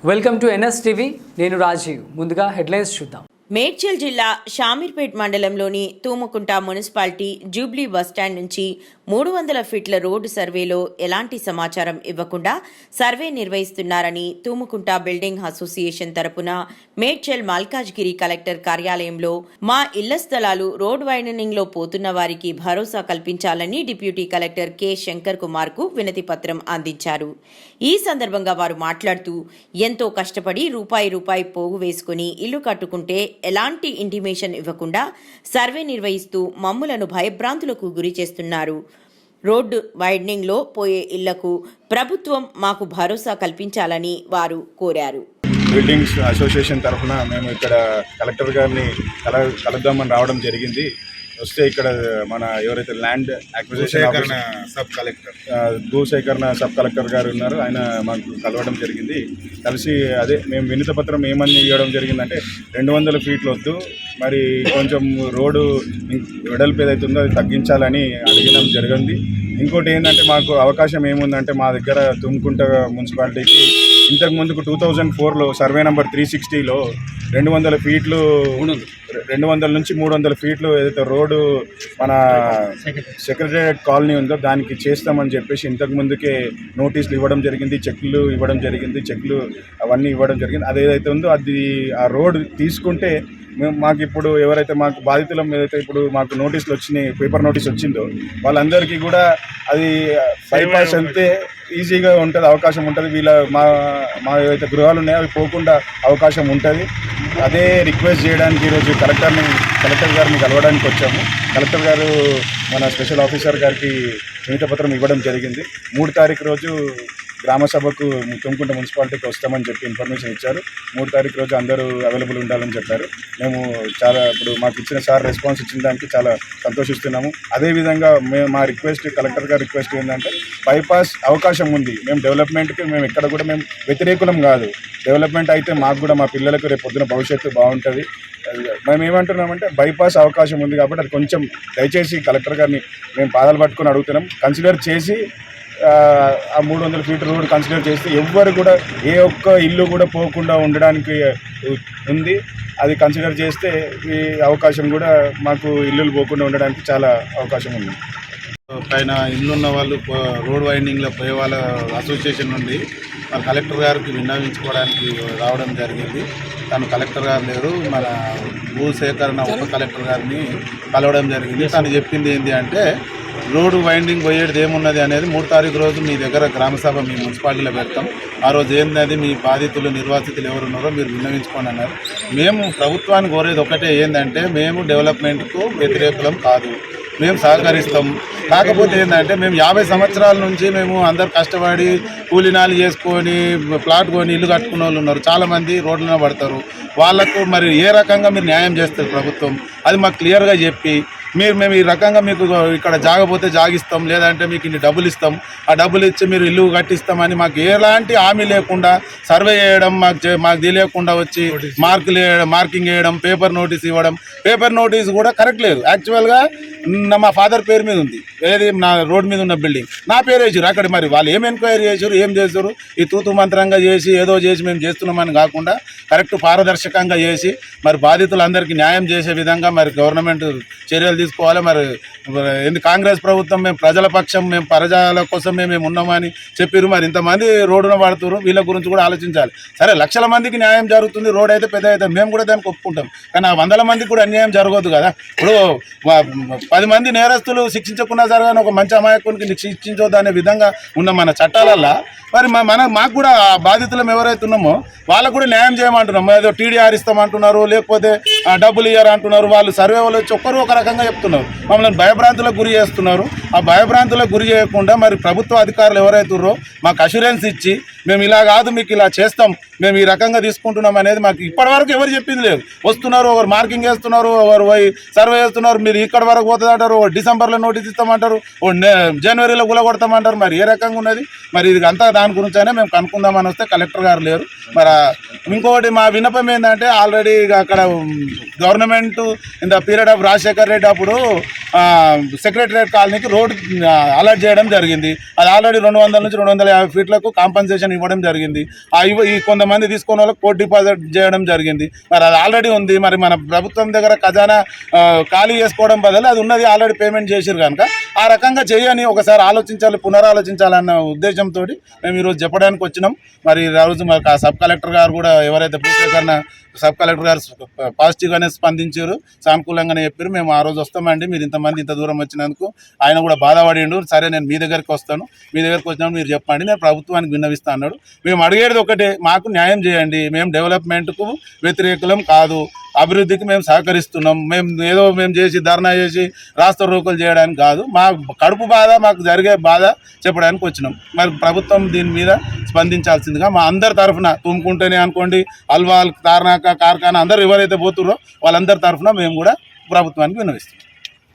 Welcome to NS TV. నేను రాజీవ్. ముందుగా headlines చూద్దాం. మేడ్చల్ జిల్లా షామీర్పేట్ మండలంలోని తూముకుంట మున్సిపాలిటీ జూబ్లీ బస్టాండ్ నుంచి 300 ఫీట్ల రోడ్డు సర్వేలో ఎలాంటి సమాచారం ఇవ్వకుండా సర్వే నిర్వహిస్తున్నారని తూముకుంట బిల్డింగ్ అసోసియేషన్ తరపున మేడ్చల్ మల్కాజ్గిరి కలెక్టర్ కార్యాలయంలో మా ఇళ్ల స్థలాలు రోడ్ వైడనింగ్ లో పోతున్న వారికి భరోసా కల్పించాలని deputy collector K Shankar Kumar కు వినతి పత్రం అందించారు. ఈ సందర్భంగా వారు మాట్లాడుతూ ఎంతో కష్టపడి రూపాయి పోగు వేసుకుని ఇల్లు కట్టుకుంటే ఎలాంటి ఇంటిమేషన్ ఇవ్వకుండా సర్వే నిర్వహిస్తూ మమ్ములను భయభ్రాంతులకు గురి చేస్తున్నారు. రోడ్డు వైడనింగ్ లో పోయే ఇళ్లకు ప్రభుత్వం మాకు భరోసా కల్పించాలని వారు కోరారు. బిల్డింగ్స్ అసోసియేషన్ తరఫున మేము ఇక్కడ కలెక్టర్ గారిని కలుద్దామని రావడం జరిగింది. వస్తే ఇక్కడ మన ఎవరైతే ల్యాండ్ అక్విజిషన్ సబ్ కలెక్టర్ భూసేకరణ సబ్ కలెక్టర్ గారు ఉన్నారు, ఆయన మాకు కలవడం జరిగింది. కలిసి అదే మేము వినతి పత్రం ఏమని ఇవ్వడం జరిగిందంటే 200 ఫీట్లు వద్దు, మరి కొంచెం రోడ్డు వెడల్పు ఏదైతుందో అది తగ్గించాలని అడగడం జరిగింది. ఇంకోటి ఏంటంటే మాకు అవకాశం ఏముందంటే మా దగ్గర తుమ్కుంట మున్సిపాలిటీకి ఇంతకు ముందుకు 2004లో సర్వే నెంబర్ 360లో 200 ఫీట్లు 200 నుంచి 300 ఫీట్లు ఏదైతే రోడ్డు మన సెక్రటేరియట్ కాలనీ ఉందో దానికి చేస్తామని చెప్పేసి ఇంతకు ముందుకే నోటీసులు ఇవ్వడం జరిగింది, చెక్లు ఇవ్వడం జరిగింది, చెక్లు అవన్నీ ఇవ్వడం జరిగింది. అది ఏదైతే ఉందో అది ఆ రోడ్డు తీసుకుంటే మాకు ఇప్పుడు ఎవరైతే మాకు బాధితులం ఏదైతే ఇప్పుడు మాకు నోటీసులు వచ్చినాయి, పేపర్ నోటీస్ వచ్చిందో వాళ్ళందరికీ కూడా అది బైపాస్ వెళ్తే ఈజీగా ఉంటుంది, అవకాశం ఉంటుంది. వీళ్ళ మా ఏవైతే గృహాలు ఉన్నాయో అవి పోకుండా అవకాశం ఉంటుంది. అదే రిక్వెస్ట్ చేయడానికి ఈరోజు కలెక్టర్ గారిని కలవడానికి వచ్చాము. కలెక్టర్ గారు మన స్పెషల్ ఆఫీసర్ గారికి వినతి పత్రం ఇవ్వడం జరిగింది. 3 తారీఖు రోజు గ్రామ సభకు తుమ్కుంట మున్సిపాలిటీకి వస్తామని చెప్పి ఇన్ఫర్మేషన్ ఇచ్చారు. 3 తారీఖు రోజు అందరూ అవైలబుల్ ఉండాలని చెప్పారు. మేము చాలా ఇప్పుడు మాకు ఇచ్చిన సార్ రెస్పాన్స్ ఇచ్చిన దానికి చాలా సంతోషిస్తున్నాము. అదేవిధంగా మా రిక్వెస్ట్ కలెక్టర్ గారి రిక్వెస్ట్ ఏంటంటే బైపాస్ అవకాశం ఉంది. మేము డెవలప్మెంట్కి మేము ఎక్కడ కూడా మేము వ్యతిరేకులం కాదు. డెవలప్మెంట్ అయితే మాకు కూడా మా పిల్లలకు రేపు పొద్దున భవిష్యత్తు బాగుంటుంది. మేము ఏమంటున్నామంటే బైపాస్ అవకాశం ఉంది కాబట్టి అది కొంచెం దయచేసి కలెక్టర్ గారిని మేము పాదాలు పట్టుకొని అడుగుతున్నాం. కన్సిడర్ చేసి ఆ 300 ఫీట్ రోడ్ కన్సిడర్ చేస్తే ఎవ్వరు కూడా ఏ ఒక్క ఇల్లు కూడా పోకుండా ఉండడానికి ఉంది. అది కన్సిడర్ చేస్తే ఈ అవకాశం కూడా మాకు ఇల్లులు పోకుండా ఉండడానికి చాలా అవకాశం ఉంది. పైన ఇల్లున్న వాళ్ళు రోడ్ వైండింగ్లో పోయే వాళ్ళ అసోసియేషన్ నుండి మన కలెక్టర్ గారికి విన్నవించుకోవడానికి రావడం జరిగింది. తను కలెక్టర్ గారు లేరు, మన భూసేకరణ ఉప కలెక్టర్ గారిని కలవడం జరిగింది. తను చెప్పింది ఏంటి అంటే రోడ్డు వైండింగ్ పోయేది ఏమున్నది అనేది 3 తారీఖు రోజు మీ దగ్గర గ్రామసభ మీ మున్సిపాలిటీలో పెడతాం. ఆ రోజు ఏంటనేది మీ బాధితులు నిర్వాసితులు ఎవరున్నారో మీరు విన్నవించుకోండి అన్నారు. మేము ప్రభుత్వాన్ని కోరేది ఒకటే ఏంటంటే మేము డెవలప్మెంట్కు వ్యతిరేకులం కాదు, మేము సహకరిస్తాం. కాకపోతే ఏంటంటే మేము 50 సంవత్సరాల నుంచి మేము అందరు కష్టపడి కూలీనాలు చేసుకొని ప్లాట్ కొని ఇల్లు కట్టుకున్న వాళ్ళు ఉన్నారు. చాలామంది రోడ్లలో పడతారు. వాళ్లకు మరి ఏ రకంగా మీరు న్యాయం చేస్తారు ప్రభుత్వం, అది మాకు క్లియర్గా చెప్పి మేము ఈ రకంగా మీకు ఇక్కడ జాగపోతే జాగిస్తాం, లేదంటే మీకు ఇన్ని డబ్బులు ఇస్తాం, ఆ డబ్బులు ఇచ్చి మీరు ఇల్లు కట్టిస్తామని మాకు ఎలాంటి హామీ లేకుండా సర్వే చేయడం మాకు తెలియకుండా వచ్చి మార్కింగ్ వేయడం, పేపర్ నోటీస్ ఇవ్వడం. పేపర్ నోటీస్ కూడా కరెక్ట్ లేదు. యాక్చువల్గా మా ఫాదర్ పేరు మీద ఉంది, ఏది నా రోడ్ మీద ఉన్న బిల్డింగ్ నా పేరు వేసారు. అక్కడ మరి వాళ్ళు ఏం ఎంక్వైరీ చేశారు, ఏం చేశారు, ఈ తూతు మంత్రంగా చేసి ఏదో చేసి మేము చేస్తున్నామని కాకుండా కరెక్ట్ పారదర్శకంగా చేసి మరి బాధితులందరికీ న్యాయం చేసే విధంగా మరి గవర్నమెంట్ చర్యలు తీసుకోవాలి. మరి కాంగ్రెస్ ప్రభుత్వం మేము ప్రజల పక్షం, మేము ప్రజల కోసమే మేము ఉన్నామని చెప్పారు. మరి ఇంతమంది రోడ్డున పడుతున్నారు, వీళ్ళ గురించి కూడా ఆలోచించాలి. సరే, లక్షల మందికి న్యాయం జరుగుతుంది, రోడ్ అయితే పెద్ద అవుతుంది, మేము కూడా దానికి ఒప్పుకుంటాం. కానీ ఆ 100 మందికి కూడా అన్యాయం జరగదు కదా. ఇప్పుడు 10 మంది నేరస్తులు శిక్షించకుండా జరగాలని ఒక మంచి అమాయకునికి శిక్షించొద్దు అనే విధంగా ఉన్న మన చట్టాలల్లో మరి మాకు కూడా బాధితులం ఎవరైతే ఉన్నామో వాళ్ళకు కూడా న్యాయం చేయమంటున్నాం. ఏదో టీడీఆర్ ఇస్తామంటున్నారు, లేకపోతే డబ్బులు ఇయ్యారంటున్నారు. వాళ్ళు సర్వే వాళ్ళు వచ్చి ఒక్కరు ఒక రకంగా చెప్తున్నారు, మమ్మల్ని భయభ్రాంతులకు గురి చేస్తున్నారు. ఆ భయభ్రాంతులకు గురి చేయకుండా మరి ప్రభుత్వ అధికారులు ఎవరైతున్నారో మాకు అష్యూరెన్స్ ఇచ్చి మేము ఇలా కాదు మీకు ఇలా చేస్తాం, మేము ఈ రకంగా తీసుకుంటున్నాం అనేది మాకు ఇప్పటివరకు ఎవరు చెప్పింది లేదు. వస్తున్నారు, ఒకరు మార్కింగ్ వేస్తున్నారు, ఒకరు సర్వే చేస్తున్నారు, మీరు ఇక్కడ వరకు పోతుంది అంటారు, డిసెంబర్లో నోటీస్ ఇస్తామంటారు, జనవరిలో గులగొడతామంటారు. మరి ఏ రకంగా ఉన్నది మరి ఇది అంతా దాని గురించైనా మేము కనుక్కుందామని వస్తే కలెక్టర్ గారు లేరు. మరి ఇంకొకటి మా విన్నపం ఏంటంటే ఆల్రెడీ అక్కడ government in the period of Rajasekhar Reddy అప్పుడు సెక్రటరియట్ కాలనీకి రోడ్ అలాట్ చేయడం జరిగింది. అది ఆల్రెడీ 200 నుంచి 250 ఫీట్లకు కాంపన్సేషన్ ఇవ్వడం జరిగింది. ఈ కొంతమంది తీసుకున్న వాళ్ళకి కోర్టు డిపాజిట్ చేయడం జరిగింది. మరి అది ఆల్రెడీ ఉంది. మరి మన ప్రభుత్వం దగ్గర ఖజానా ఖాళీ చేసుకోవడం బదులు అది ఉన్నది ఆల్రెడీ పేమెంట్ చేసిరు కనుక ఆ రకంగా చేయని ఒకసారి ఆలోచించాలి, పునరాలోచించాలన్న ఉద్దేశంతో మేము ఈరోజు చెప్పడానికి వచ్చినాం. మరి ఈరోజు మరి ఆ సబ్ కలెక్టర్ గారు కూడా ఎవరైతే భూసేకరణ సబ్ కలెక్టర్ గారు పాజిటివ్గానే స్పందించారు, సానుకూలంగానే చెప్పారు. మేము ఆ రోజు వస్తామండి, మీరు ఇంతమంది ఇంత దూరం వచ్చినందుకు. ఆయన కూడా బాధపడిండు. సరే నేను మీ దగ్గరికి వస్తాను, మీ దగ్గరికి వచ్చినప్పుడు మీరు చెప్పండి, నేను ప్రభుత్వానికి విన్నవిస్తా అన్నాడు. మేము అడిగేది ఒకటే, మాకు న్యాయం చేయండి. మేము డెవలప్మెంట్కు వ్యతిరేకులం కాదు, అభివృద్ధికి మేము సహకరిస్తున్నాం. మేము చేసి ధర్నా చేసి రాస్తా రోకలు చేయడానికి కాదు, మా కడుపు బాధ మాకు జరిగే బాధ చెప్పడానికి వచ్చినాం. మరి ప్రభుత్వం దీని మీద స్పందించాల్సిందిగా మా అందరి తరఫున, తుమ్ముకుంటేనే అనుకోండి, అల్వాల్ తార్నాక కార్ఖానా అందరూ ఎవరైతే పోతున్నారో వాళ్ళందరి తరఫున మేము కూడా ప్రభుత్వానికి విన్నవిస్తున్నాం.